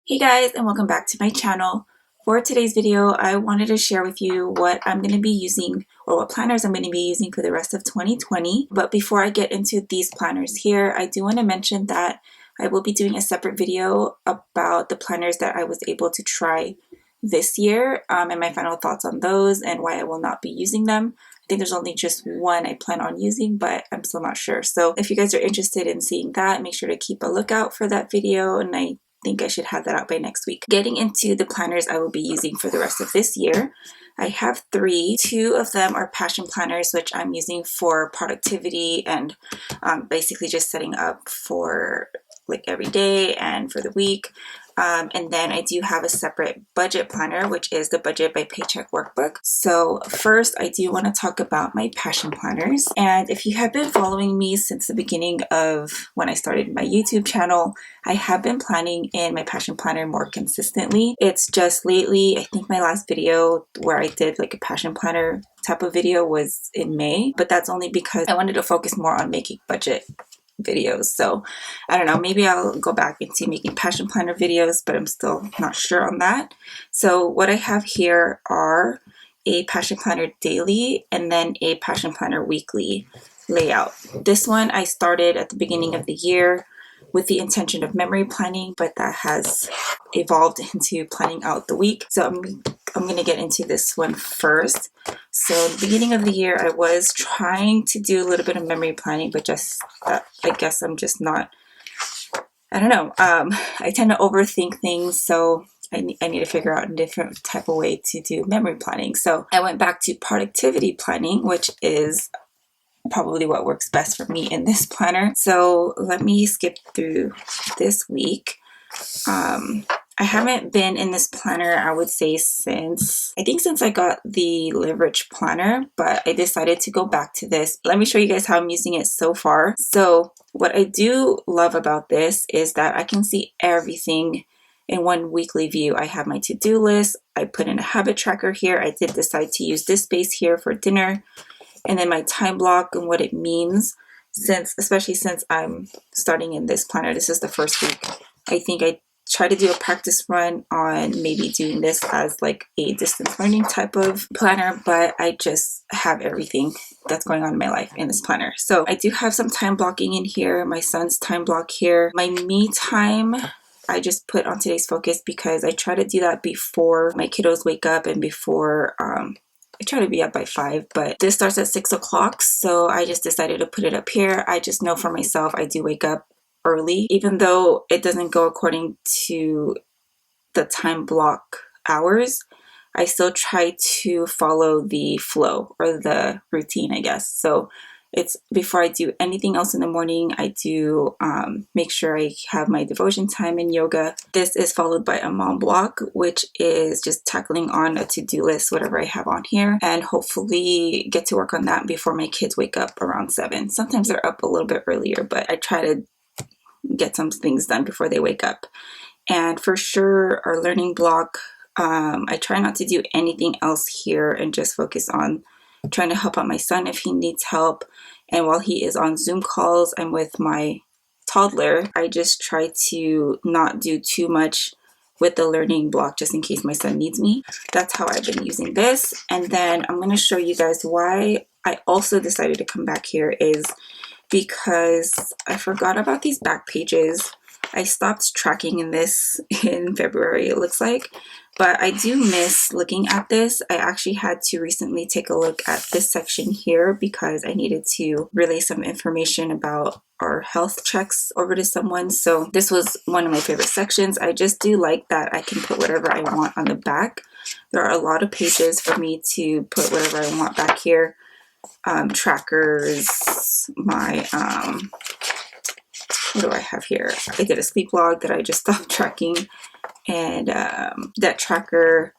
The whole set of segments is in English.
Hey guys, and welcome back to my channel. For today's video, I wanted to share with you what I'm going to be using or what planners I'm going to be using for the rest of 2020. But before I get into these planners here, I do want to mention that I will be doing a separate video about the planners that I was able to try this year and my final thoughts on those and why I will not be using them. I think there's only just one I plan on using, but I'm still not sure. So if you guys are interested in seeing that, make sure to keep a lookout for that video, and I think I should have that out by next week. Getting into the planners I will be using for the rest of this year, I have three. Two of them are passion planners, which I'm using for productivity and basically just setting up for like every day and for the week. And then I do have a separate budget planner, which is the Budget by Paycheck workbook. So first, I do want to talk about my passion planners. And if you have been following me since the beginning of when I started my YouTube channel, I have been planning in my passion planner more consistently. It's just lately, I think my last video where I did like a passion planner type of video was in May, but that's only because I wanted to focus more on making budget videos. So I don't know, maybe I'll go back into making passion planner videos, but I'm still not sure on that. So what I have here are a passion planner daily and then a passion planner weekly layout. This one I started at the beginning of the year with the intention of memory planning, but that has evolved into planning out the week. So I'm going to get into this one first. So at the beginning of the year, I was trying to do a little bit of memory planning, but just I guess I'm just not, I don't know. I tend to overthink things, so I need to figure out a different type of way to do memory planning. So I went back to productivity planning, which is probably what works best for me in this planner. So let me skip through this week. I haven't been in this planner, I would say, since I got the Leverage planner, but I decided to go back to this. Let me show you guys how I'm using it so far. So what I do love about this is that I can see everything in one weekly view. I have my to-do list. I put in a habit tracker here. I did decide to use this space here for dinner, and then my time block and what it means, especially since I'm starting in this planner. This is the first week. I think I try to do a practice run on maybe doing this as like a distance learning type of planner, but I just have everything that's going on in my life in this planner. So I do have some time blocking in here, my son's time block here. My me time, I just put on today's focus because I try to do that before my kiddos wake up and before I try to be up by 5, but this starts at 6 o'clock, so I just decided to put it up here. I just know for myself I do wake up early, even though it doesn't go according to the time block hours. I still try to follow the flow or the routine, I guess. So it's before I do anything else in the morning, I do make sure I have my devotion time and yoga. This is followed by a mom block, which is just tackling on a to-do list, whatever I have on here, and hopefully get to work on that before my kids wake up around 7. Sometimes they're up a little bit earlier, but I try to get some things done before they wake up. And for sure, our learning block, I try not to do anything else here and just focus on trying to help out my son if he needs help. And while he is on Zoom calls, I'm with my toddler. I just try to not do too much with the learning block just in case my son needs me. That's how I've been using this. And then I'm going to show you guys why I also decided to come back here is because I forgot about these back pages. I stopped tracking in this in February, it looks like, but I do miss looking at this. I actually had to recently take a look at this section here because I needed to relay some information about our health checks over to someone. So this was one of my favorite sections. I just do like that I can put whatever I want on the back. There are a lot of pages for me to put whatever I want back here. Trackers, my what do I have here? I did a sleep log that I just stopped tracking, and debt tracker,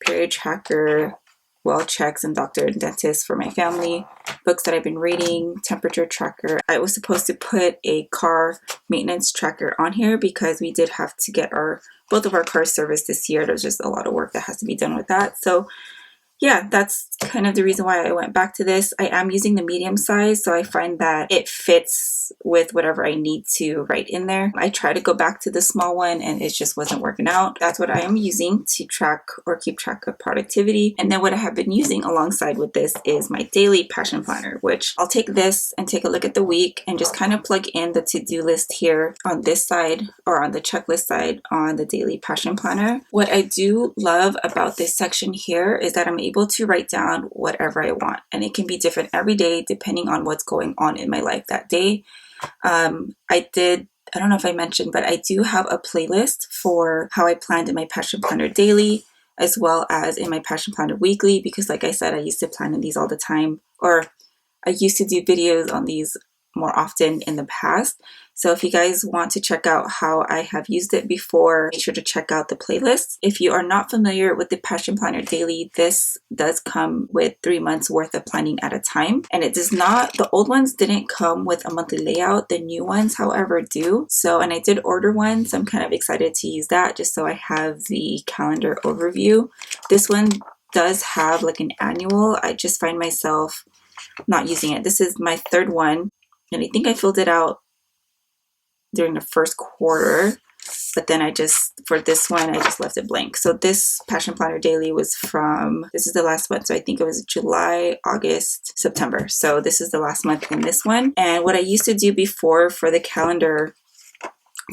period tracker, well checks, and doctor and dentist for my family, books that I've been reading, temperature tracker. I was supposed to put a car maintenance tracker on here because we did have to get both of our cars serviced this year. There's just a lot of work that has to be done with that. So yeah, that's kind of the reason why I went back to this. I am using the medium size, so I find that it fits with whatever I need to write in there. I tried to go back to the small one and it just wasn't working out. That's what I am using to track or keep track of productivity. And then what I have been using alongside with this is my daily passion planner, which I'll take this and take a look at the week and just kind of plug in the to-do list here on this side, or on the checklist side on the daily passion planner. What I do love about this section here is that I'm able to write down whatever I want, and it can be different every day depending on what's going on in my life that day. I don't know if I mentioned, but I do have a playlist for how I planned in my passion planner daily as well as in my passion planner weekly, because like I said, I used to plan in these all the time, or I used to do videos on these more often in the past. So if you guys want to check out how I have used it before, make sure to check out the playlist. If you are not familiar with the Passion Planner Daily, this does come with 3 months worth of planning at a time. And it does not, the old ones didn't come with a monthly layout. The new ones, however, do. So, and I did order one, so I'm kind of excited to use that just so I have the calendar overview. This one does have like an annual. I just find myself not using it. This is my third one, and I think I filled it out during the first quarter, but then for this one, I just left it blank. So this Passion Planner Daily was this is the last month. So I think it was July, August, September. So this is the last month in this one. And what I used to do before for the calendar,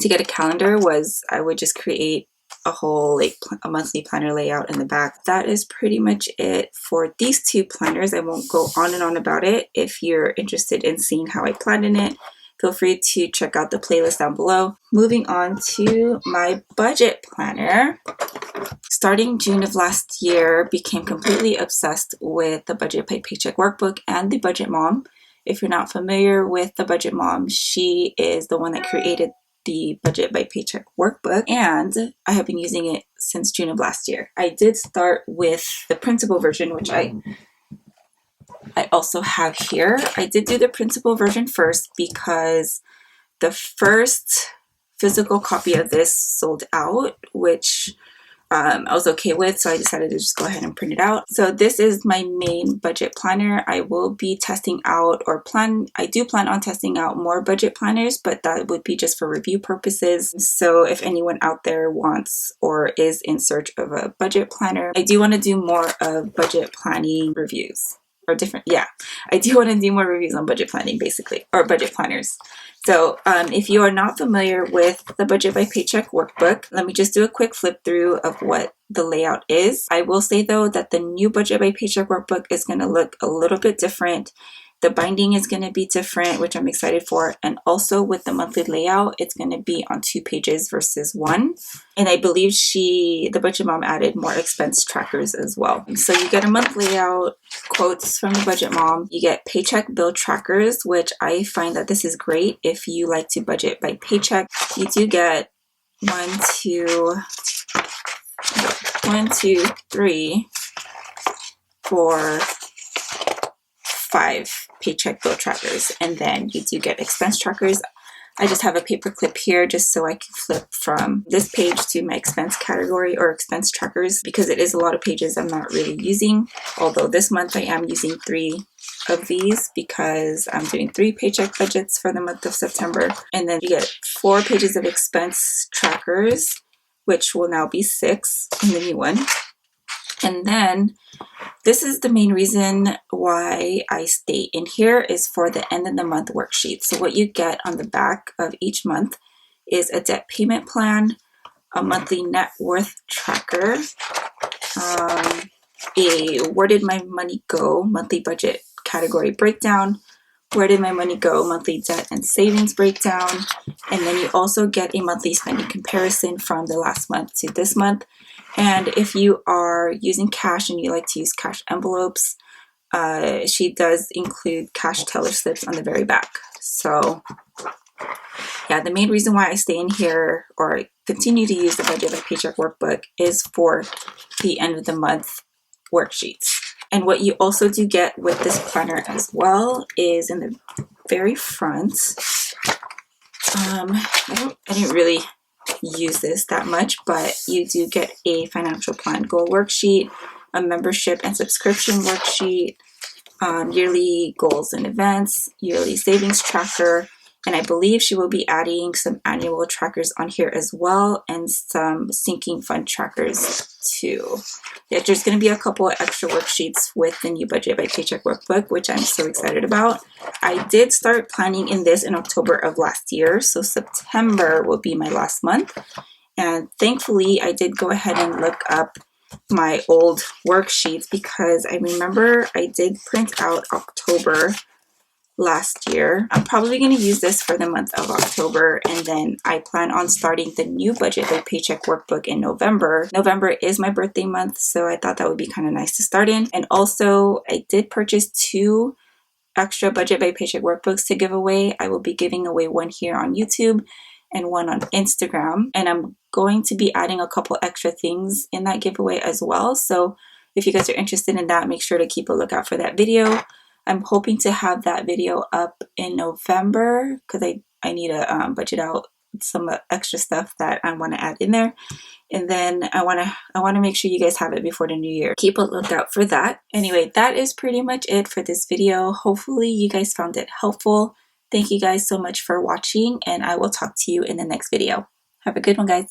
to get a calendar, was I would just create a whole a monthly planner layout in the back. That is pretty much it for these two planners. I won't go on and on about it. If you're interested in seeing how I planned in it, feel free to check out the playlist down below. Moving on to my budget planner. Starting June of last year, became completely obsessed with the Budget by Paycheck workbook and the Budget Mom. If you're not familiar with the Budget Mom, she is the one that created the Budget by Paycheck workbook, and I have been using it since June of last year. I did start with the printable version, which I also have here. I did do the printable version first because the first physical copy of this sold out, which I was okay with, so I decided to just go ahead and print it out. So this is my main budget planner. I will be testing out, I do plan on testing out more budget planners, but that would be just for review purposes. So if anyone out there wants or is in search of a budget planner, I do want to do more of budget planning reviews. Or different, yeah. I do want to do more reviews on budget planning, basically, or budget planners. So if you are not familiar with the Budget by Paycheck workbook, let me just do a quick flip through of what the layout is. I will say though that the new Budget by Paycheck workbook is going to look a little bit different. The binding is going to be different, which I'm excited for. And also with the monthly layout, it's going to be on 2 pages versus 1. And I believe the Budget Mom added more expense trackers as well. So you get a month layout, quotes from the Budget Mom. You get paycheck bill trackers, which I find that this is great if you like to budget by paycheck. You do get 1, 2, 3, 4, 5 paycheck bill trackers, and then you do get expense trackers. I just have a paper clip here just so I can flip from this page to my expense category or expense trackers, because it is a lot of pages I'm not really using. Although this month I am using 3 of these because I'm doing 3 paycheck budgets for the month of September. And then you get 4 pages of expense trackers, which will now be 6 in the new one. And then this is the main reason why I stay in here, is for the end of the month worksheet. So what you get on the back of each month is a debt payment plan, a monthly net worth tracker, a Where Did My Money Go monthly budget category breakdown, Where Did My Money Go monthly debt and savings breakdown, and then you also get a monthly spending comparison from the last month to this month. And if you are using cash and you like to use cash envelopes, she does include cash teller slips on the very back. So yeah, the main reason why I stay in here or continue to use the Budget by Paycheck workbook is for the end of the month worksheets. And what you also do get with this planner as well is in the very front, I didn't really use this that much, but you do get a financial plan goal worksheet, a membership and subscription worksheet, yearly goals and events, yearly savings tracker, and I believe she will be adding some annual trackers on here as well, and some sinking fund trackers too. Yeah, there's going to be a couple of extra worksheets with the new Budget by Paycheck workbook, which I'm so excited about. I did start planning in this in October of last year, so September will be my last month. And thankfully, I did go ahead and look up my old worksheets because I remember I did print out October last year. I'm probably going to use this for the month of October, and then I plan on starting the new Budget by Paycheck workbook in November. November is my birthday month, so I thought that would be kind of nice to start in. And also, I did purchase 2 extra Budget by Paycheck workbooks to give away. I will be giving away one here on YouTube and one on Instagram, and I'm going to be adding a couple extra things in that giveaway as well. So if you guys are interested in that, make sure to keep a lookout for that video. I'm hoping to have that video up in November because I need to budget out some extra stuff that I want to add in there. And then I want to make sure you guys have it before the new year. Keep a lookout for that. Anyway, that is pretty much it for this video. Hopefully you guys found it helpful. Thank you guys so much for watching, and I will talk to you in the next video. Have a good one, guys.